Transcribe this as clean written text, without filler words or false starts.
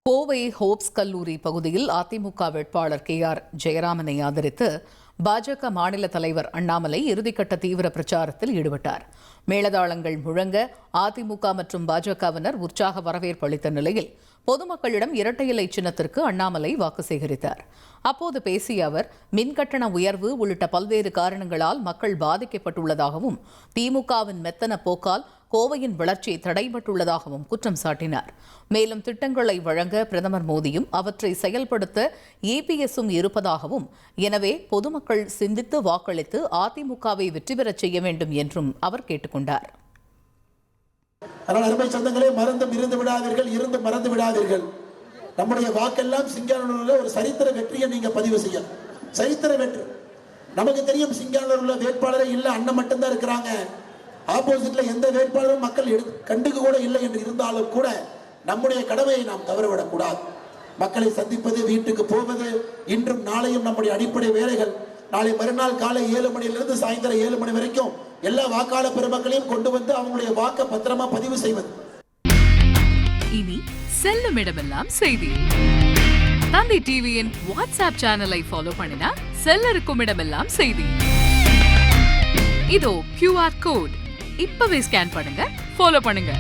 Kovai hopes கல்லூரி பகுதியில் அதிமுக வேட்பாளர் KR ஜெயராமனை ஆதரித்து பாஜக மாநில தலைவர் அண்ணாமலை இறுதிக்கட்ட தீவிர பிரச்சாரத்தில் ஈடுபட்டார். மேளதாளங்கள் முழங்க அதிமுக மற்றும் பாஜகவினர் உற்சாக வரவேற்பு அளித்த நிலையில் பொதுமக்களிடம் இரட்டை இலை சின்னத்திற்கு அண்ணாமலை வாக்கு சேகரித்தார். அப்போது பேசிய அவர் மின்கட்டண உயர்வு உள்ளிட்ட பல்வேறு காரணங்களால் மக்கள் பாதிக்கப்பட்டுள்ளதாகவும் திமுகவின் மெத்தன போக்கால் கோவையின் வளர்ச்சி தடைபட்டுள்ளதாகவும் குற்றம் சாட்டினார். மேலும் திட்டங்களை வழங்க பிரதமர் மோடியும் அவற்றை செயல்படுத்த EPSம் இருப்பதாகவும், எனவே பொதுமக்கள் சிந்தித்து வாக்களித்து அதிமுகவை வெற்றி பெறச் செய்ய வேண்டும் என்றும் அவர் கேட்டுக்கொண்டார். அருமை சொந்தங்களே, மறந்தும் இருந்து விடாதீர்கள், இருந்து மறந்து விடாதீர்கள். நம்முடைய வாக்கெல்லாம் சிங்கானூரில் ஒரு சரித்திர வெற்றியை நீங்க பதிவு செய்யணும். சரித்திர வெற்றி. நமக்கு தெரியும் சிங்கானூரில் வேட்பாளரே இல்லை, அண்ணன் மட்டும்தான் இருக்கிறாங்க. ஆப்போசிட்ல எந்த வேட்பாளரும் மக்கள் கண்டுக்கு கூட இல்லை என்று இருந்தாலும் கூட நம்முடைய கடமையை நாம் தவறவிடக் கூடாது. மக்களை சந்திப்பது, வீட்டுக்கு போவது இன்றும் நாளையும் நம்முடைய அடிப்படை வேலைகள். நாளை மறுநாள் காலை 7 மணியிலிருந்து சாயந்தரம் 7 மணி வரைக்கும் எல்லா வாக்காளர் பெருமக்களையும் கொண்டு வந்து அவங்களுடைய வாக்க பத்திரமா பதிவு செய்வது. இனி செல்லும் இடமெல்லாம் செய்தி. தந்தை டிவியின் வாட்ஸ்அப் சேனலை ஃபாலோ பண்ணினா செல்ல இருக்கும் இடமெல்லாம் செய்தி. இதோ QR கோட் இப்பவே ஸ்கேன் பண்ணுங்க, ஃபாலோ பண்ணுங்க.